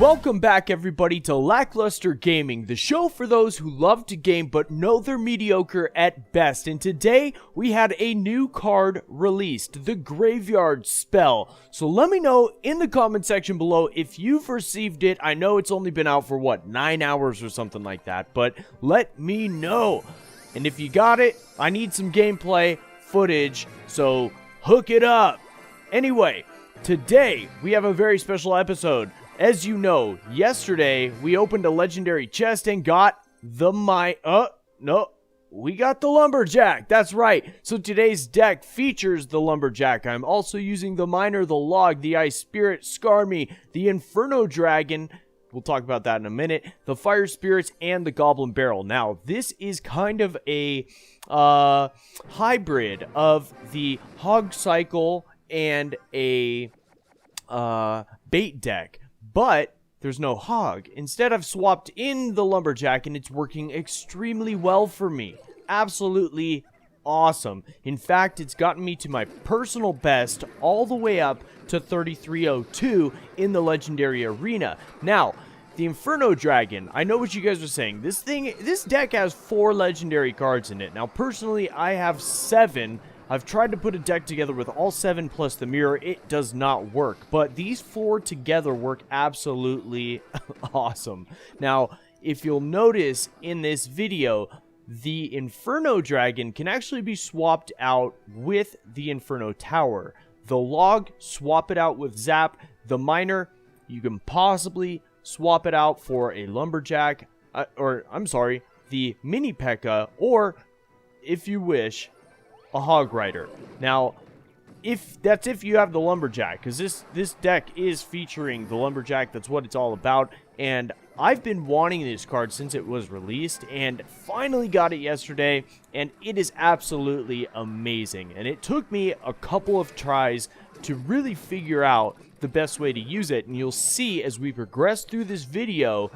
Welcome back everybody to LackLuster Gaming, the show for those who love to game but know they're mediocre at best. And today we had a new card released, the Graveyard Spell. So let me know in the comment section below if you've received it. I know it's only been out for what, 9 hours or something like that, but let me know. And if you got it, I need some gameplay footage, so hook it up. Anyway, today we have a very special episode. As you know, yesterday we opened a legendary chest and got the we got the Lumberjack. That's right. So today's deck features the Lumberjack. I'm also using the Miner, the Log, the Ice Spirit, Skarmy, the Inferno Dragon. We'll talk about that in a minute. The Fire Spirits and the Goblin Barrel. Now, this is kind of a hybrid of the Hog Cycle and a bait deck. But there's no hog. Instead, I've swapped in the Lumberjack and it's working extremely well for me. Absolutely awesome. In fact, it's gotten me to my personal best all the way up to 3302 in the Legendary Arena. Now, the Inferno Dragon, I know what you guys are saying. This deck has 4 legendary cards in it. Now, personally, I have 7. I've tried to put a deck together with all 7 plus the mirror. It does not work. But these 4 together work absolutely awesome. Now, if you'll notice in this video, the Inferno Dragon can actually be swapped out with the Inferno Tower. The Log, swap it out with Zap. The Miner, you can possibly swap it out for a Lumberjack. The Mini P.E.K.K.A. Or, if you wish, a Hog Rider. Now, if you have the Lumberjack, because this deck is featuring the Lumberjack. That's what it's all about. And I've been wanting this card since it was released, and finally got it yesterday, and it is absolutely amazing. And it took me a couple of tries to really figure out the best way to use it, and you'll see as we progress through this video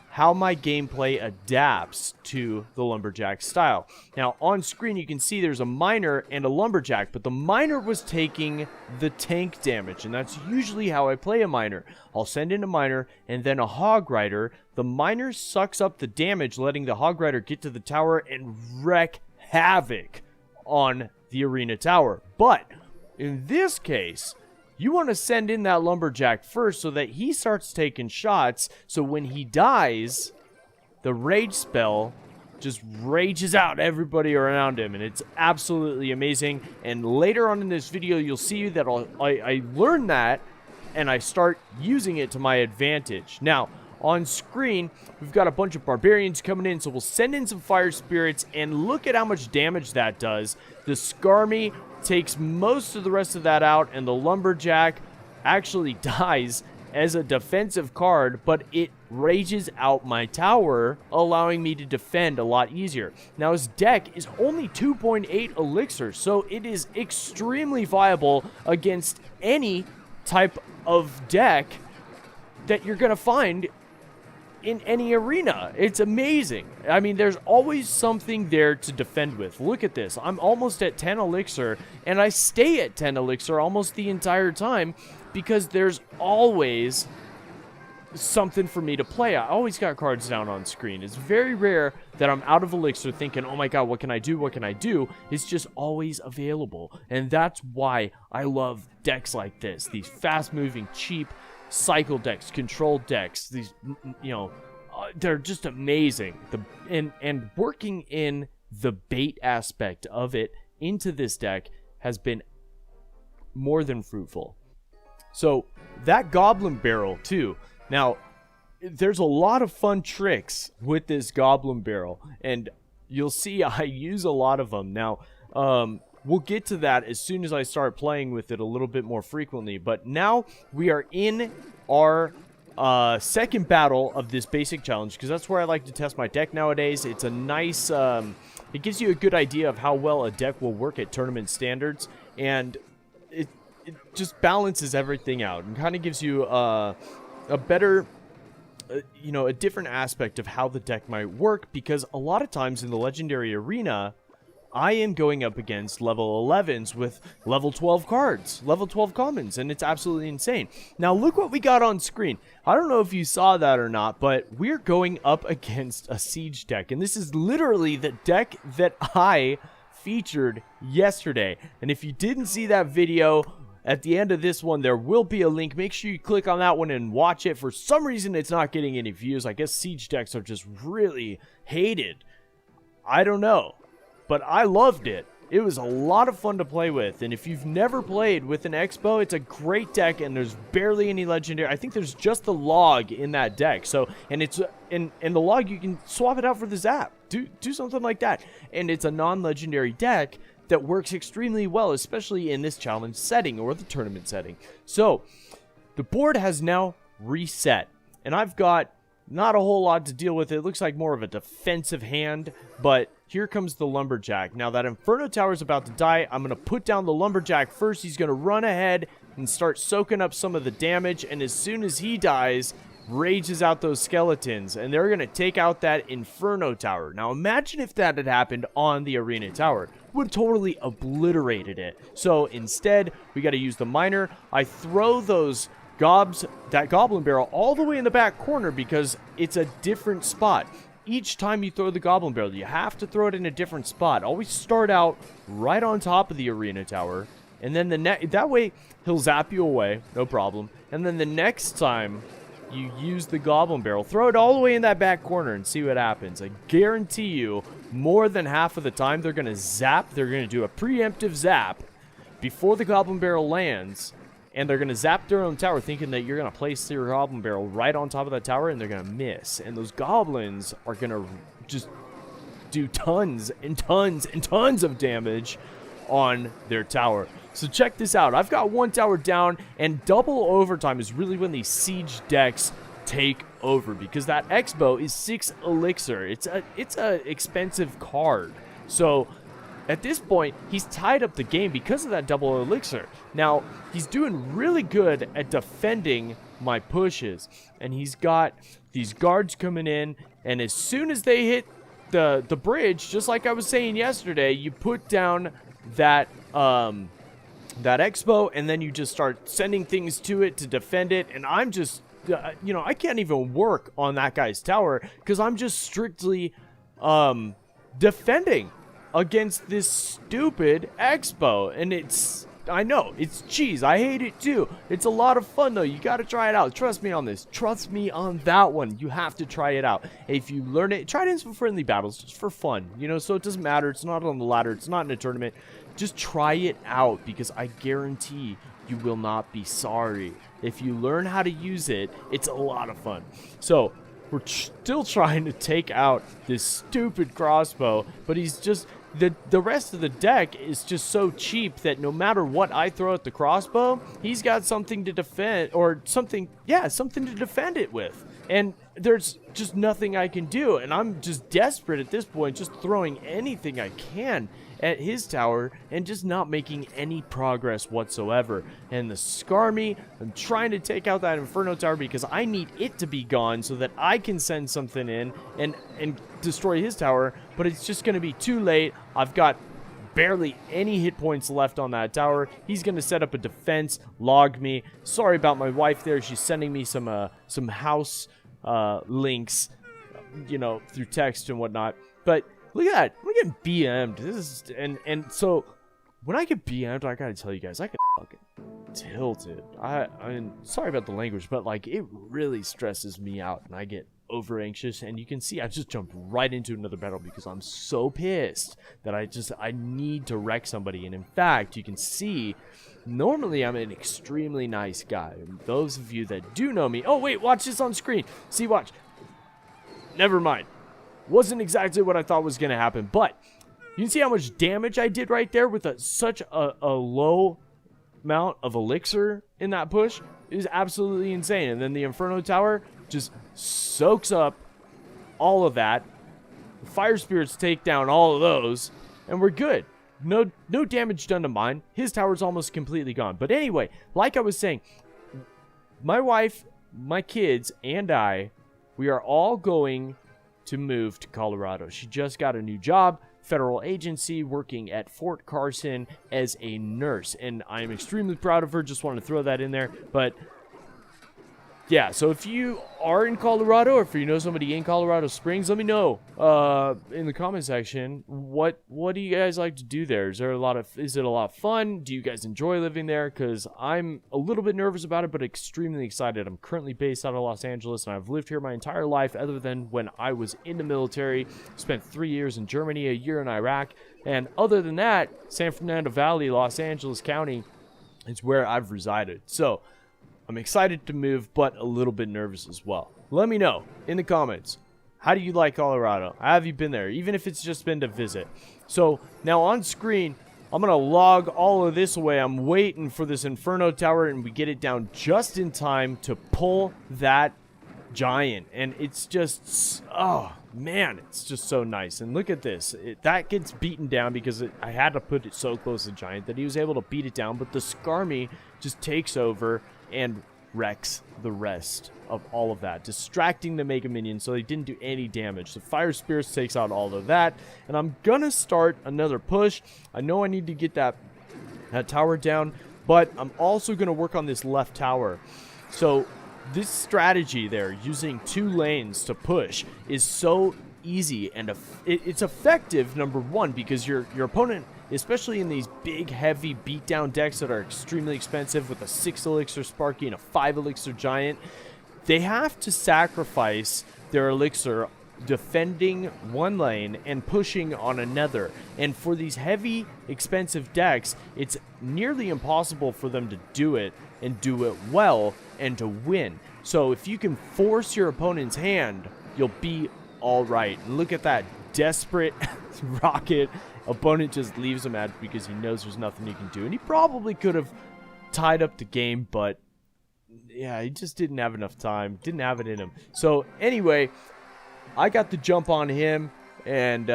how my gameplay adapts to the Lumberjack style. Now, on screen, you can see there's a Miner and a Lumberjack, but the Miner was taking the tank damage, and that's usually how I play a Miner. I'll send in a Miner and then a Hog Rider. The Miner sucks up the damage, letting the Hog Rider get to the tower and wreak havoc on the arena tower. But in this case, you want to send in that Lumberjack first so that he starts taking shots, so when he dies, the rage spell just rages out everybody around him, and it's absolutely amazing. And later on in this video, you'll see that I learned that, and I start using it to my advantage. Now, on screen, we've got a bunch of barbarians coming in, so we'll send in some fire spirits, and look at how much damage that does. The Skarmy takes most of the rest of that out, and the Lumberjack actually dies as a defensive card, but it rages out my tower, allowing me to defend a lot easier. Now, his deck is only 2.8 elixir, so it is extremely viable against any type of deck that you're gonna find in any arena. It's amazing. I mean, there's always something there to defend with. Look at this. I'm almost at 10 elixir, and I stay at 10 elixir almost the entire time because there's always something for me to play. I always got cards down on screen. It's very rare that I'm out of elixir thinking, oh my god, what can I do? What can I do? It's just always available. And that's why I love decks like this. These fast-moving, cheap cycle decks, control decks. These, they're just amazing. And working in the bait aspect of it into this deck has been more than fruitful. So that Goblin Barrel too. Now, there's a lot of fun tricks with this Goblin Barrel, and you'll see I use a lot of them. Now, we'll get to that as soon as I start playing with it a little bit more frequently. But now we are in our second battle of this basic challenge, because that's where I like to test my deck nowadays. It's a nice, it gives you a good idea of how well a deck will work at tournament standards, and it just balances everything out and kind of gives you a better, a different aspect of how the deck might work, because a lot of times in the Legendary Arena, I am going up against level 11s with level 12 cards, level 12 commons, and it's absolutely insane. Now look what we got on screen. I don't know if you saw that or not, but we're going up against a siege deck, and this is literally the deck that I featured yesterday. And if you didn't see that video, at the end of this one, there will be a link. Make sure you click on that one and watch it. For some reason, it's not getting any views. I guess siege decks are just really hated. I don't know. But I loved it. It was a lot of fun to play with. And if you've never played with an Expo, it's a great deck. And there's barely any legendary. I think there's just the log in that deck. So, and it's in the log, you can swap it out for the zap. Do something like that. And it's a non-legendary deck that works extremely well, especially in this challenge setting or the tournament setting. So, the board has now reset, and I've got not a whole lot to deal with. It looks like more of a defensive hand, but here comes the Lumberjack. Now that Inferno Tower is about to die, I'm going to put down the Lumberjack first. He's going to run ahead and start soaking up some of the damage, and as soon as he dies, rages out those skeletons, and they're going to take out that Inferno Tower. Now imagine if that had happened on the Arena Tower. Would have totally obliterated it. So instead, we got to use the miner. I throw those that Goblin Barrel all the way in the back corner because it's a different spot. Each time you throw the Goblin Barrel, you have to throw it in a different spot. Always start out right on top of the Arena Tower, and then that way he'll zap you away, no problem. And then the next time you use the Goblin Barrel, throw it all the way in that back corner and see what happens. I guarantee you, more than half of the time, they're going to zap. They're going to do a preemptive zap before the Goblin Barrel lands, and they're going to zap their own tower thinking that you're going to place your Goblin Barrel right on top of that tower, and they're going to miss. And those goblins are going to just do tons and tons and tons of damage on their tower. So check this out. I've got one tower down, and double overtime is really when these siege decks take over, because that Expo is 6 elixir. It's a expensive card. So at this point, he's tied up the game because of that double elixir. Now, he's doing really good at defending my pushes, and he's got these guards coming in, and as soon as they hit the bridge, just like I was saying yesterday, you put down that Expo, and then you just start sending things to it to defend it. And I'm just, I can't even work on that guy's tower because I'm just strictly defending against this stupid Expo. And I know, it's cheese. I hate it too. It's a lot of fun though. You got to try it out. Trust me on this. Trust me on that one. You have to try it out. If you learn it, try it in some friendly battles just for fun. So it doesn't matter. It's not on the ladder. It's not in a tournament. Just try it out, because I guarantee you will not be sorry. If you learn how to use it, it's a lot of fun. So we're still trying to take out this stupid crossbow, but he's just, the rest of the deck is just so cheap that no matter what I throw at the crossbow, he's got something to defend, or something to defend it with. And there's just nothing I can do, and I'm just desperate at this point, just throwing anything I can at his tower and just not making any progress whatsoever. And the Skarmy, I'm trying to take out that Inferno Tower because I need it to be gone so that I can send something in and destroy his tower, but it's just going to be too late. I've got barely any hit points left on that tower. He's going to set up a defense, log me. Sorry about my wife there. She's sending me some house links, through text and whatnot. But look at that. I'm getting BM'd. This is, and so when I get BM'd, I gotta tell you guys, I get fucking tilted. I mean, sorry about the language, but like, it really stresses me out, and I get over anxious. And you can see I just jumped right into another battle because I'm so pissed that I need to wreck somebody. And in fact, you can see, normally I'm an extremely nice guy. Those of you that do know me, oh wait, watch this on screen. See, watch. Never mind. Wasn't exactly what I thought was going to happen, but you can see how much damage I did right there with such a low amount of elixir in that push. It is absolutely insane. And then the Inferno Tower just soaks up all of that. The Fire Spirits take down all of those, and we're good. No damage done to mine. His tower's almost completely gone. But anyway, like I was saying, my wife, my kids, and we are all going to move to Colorado. She just got a new job. federal agency working at Fort Carson as a nurse. And I'm extremely proud of her. Just want to throw that in there. But yeah, so if you are in Colorado, or if you know somebody in Colorado Springs, let me know in the comment section. What do you guys like to do there? Is it a lot of fun? Do you guys enjoy living there? Because I'm a little bit nervous about it, but extremely excited. I'm currently based out of Los Angeles, and I've lived here my entire life, other than when I was in the military. Spent 3 years in Germany, a year in Iraq, and other than that, San Fernando Valley, Los Angeles County is where I've resided. So I'm excited to move, but a little bit nervous as well. Let me know in the comments. How do you like Colorado? How have you been there? Even if it's just been to visit. So now on screen, I'm going to log all of this away. I'm waiting for this Inferno Tower, and we get it down just in time to pull that giant. And it's just, oh man, it's just so nice. And look at this. That gets beaten down because I had to put it so close to giant that he was able to beat it down. But the Skarmy just takes over and wrecks the rest of all of that, distracting the Mega Minions so they didn't do any damage. The Fire Spirits takes out all of that, and I'm gonna start another push. I know I need to get that tower down, but I'm also gonna work on this left tower. So this strategy there, using 2 lanes to push, is so easy, and it's effective, number one, because your opponent, especially in these big, heavy beatdown decks that are extremely expensive with a 6 elixir Sparky and a 5 elixir Giant, they have to sacrifice their elixir defending one lane and pushing on another. And for these heavy, expensive decks, it's nearly impossible for them to do it and do it well and to win. So if you can force your opponent's hand, you'll be all right. Look at that desperate rocket. Opponent just leaves him at because he knows there's nothing he can do. And he probably could have tied up the game, but yeah, he just didn't have enough time. Didn't have it in him. So anyway, I got the jump on him, and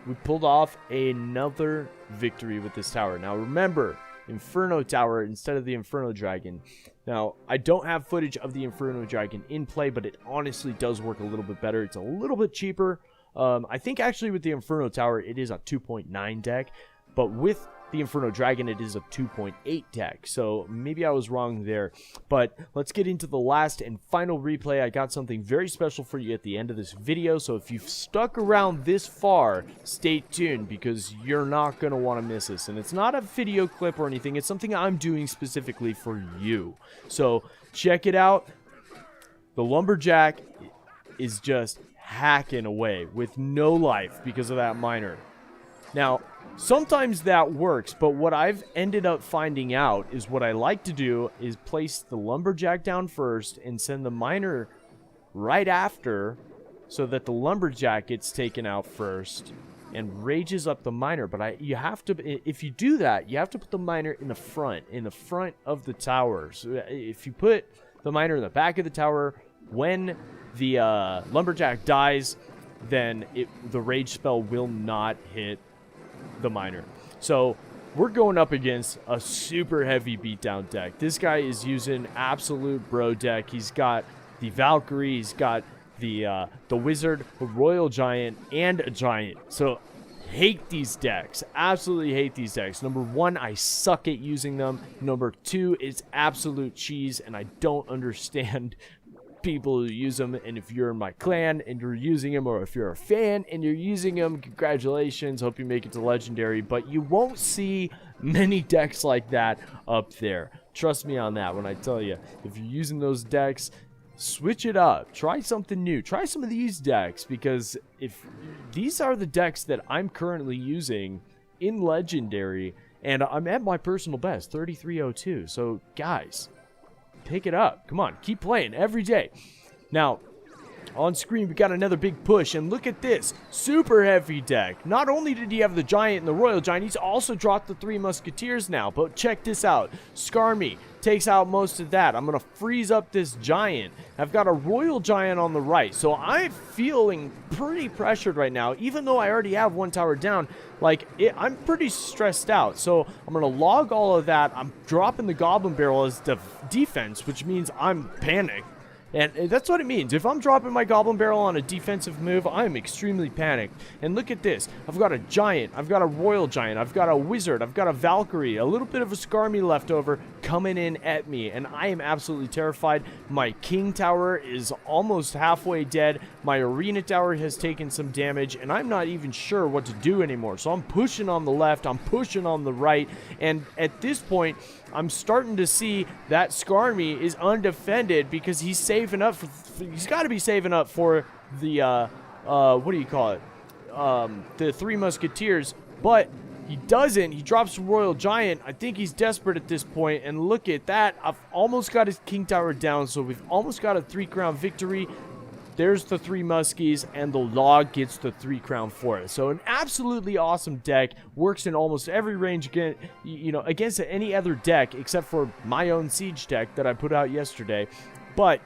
we pulled off another victory with this tower. Now remember, Inferno Tower instead of the Inferno Dragon. Now, I don't have footage of the Inferno Dragon in play, but it honestly does work a little bit better. It's a little bit cheaper. I think actually with the Inferno Tower, it is a 2.9 deck, but with the Inferno Dragon, it is a 2.8 deck, so maybe I was wrong there. But let's get into the last and final replay. I got something very special for you at the end of this video, so if you've stuck around this far, stay tuned, because you're not going to want to miss this. And it's not a video clip or anything, it's something I'm doing specifically for you. So check it out. The Lumberjack is just hacking away with no life because of that miner. Now, sometimes that works, but what I've ended up finding out is what I like to do is place the Lumberjack down first and send the miner right after, so that the Lumberjack gets taken out first and rages up the miner. But you have to, if you do that, you have to put the miner in the front of the tower. So if you put the miner in the back of the tower, when the Lumberjack dies, then the rage spell will not hit the miner. So we're going up against a super heavy beatdown deck. This guy is using absolute bro deck. He's got the Valkyrie, he's got the Wizard, a Royal Giant, and a Giant. So hate these decks. Absolutely hate these decks. Number one, I suck at using them. Number two, it's absolute cheese, and I don't understand people who use them. And if you're in my clan and you're using them, or if you're a fan and you're using them, congratulations, hope you make it to legendary. But you won't see many decks like that up there. Trust me on that when I tell you, if you're using those decks, switch it up, try something new, try some of these decks, because if these are the decks that I'm currently using in legendary, and I'm at my personal best 3302. So guys, pick it up. Come on, keep playing every day. Now, on screen, we got another big push, and look at this. Super heavy deck. Not only did he have the Giant and the Royal Giant, he's also dropped the 3 Musketeers now. But check this out. Skarmy takes out most of that. I'm going to freeze up this Giant. I've got a Royal Giant on the right, so I'm feeling pretty pressured right now. Even though I already have one tower down, I'm pretty stressed out. So I'm going to log all of that. I'm dropping the Goblin Barrel as defense, which means I'm panicked. And that's what it means. If I'm dropping my Goblin Barrel on a defensive move, I'm extremely panicked. And look at this. I've got a Giant. I've got a Royal Giant. I've got a Wizard. I've got a Valkyrie. A little bit of a Skarmy left over coming in at me. And I am absolutely terrified. My King Tower is almost halfway dead. My Arena Tower has taken some damage. And I'm not even sure what to do anymore. So I'm pushing on the left. I'm pushing on the right. And at this point, I'm starting to see that Skarmy is undefended because he's saving up for, he's got to be saving up for the, what do you call it? The Three Musketeers, but he doesn't. He drops the Royal Giant. I think he's desperate at this point, and look at that. I've almost got his King Tower down, so we've almost got a 3-crown victory. There's the 3 Muskies, and the Log gets the 3-crown forest. So an absolutely awesome deck. Works in almost every range, against any other deck except for my own Siege deck that I put out yesterday. But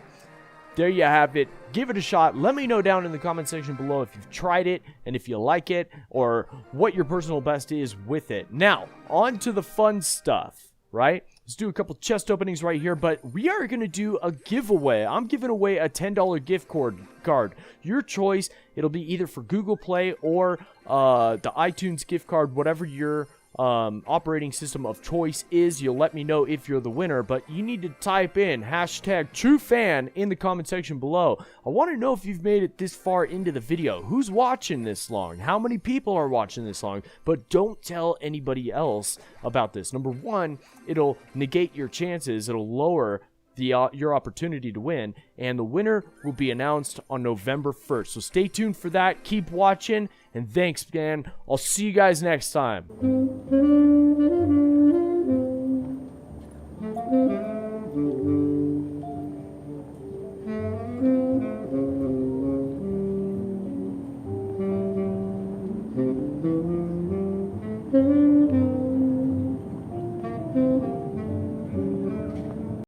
there you have it. Give it a shot. Let me know down in the comment section below if you've tried it and if you like it or what your personal best is with it. Now, on to the fun stuff, right? Let's do a couple chest openings right here, but we are going to do a giveaway. I'm giving away a $10 gift card. Your choice. It'll be either for Google Play or the iTunes gift card, whatever your operating system of choice is. You'll let me know if you're the winner, but you need to type in #TrueFan in the comment section below. I want to know if you've made it this far into the video. Who's watching this long? How many people are watching this long? But don't tell anybody else about this. Number one, it'll negate your chances. It'll lower your opportunity to win, and the winner will be announced on November 1st. So stay tuned for that. Keep watching, and thanks, man. I'll see you guys next time.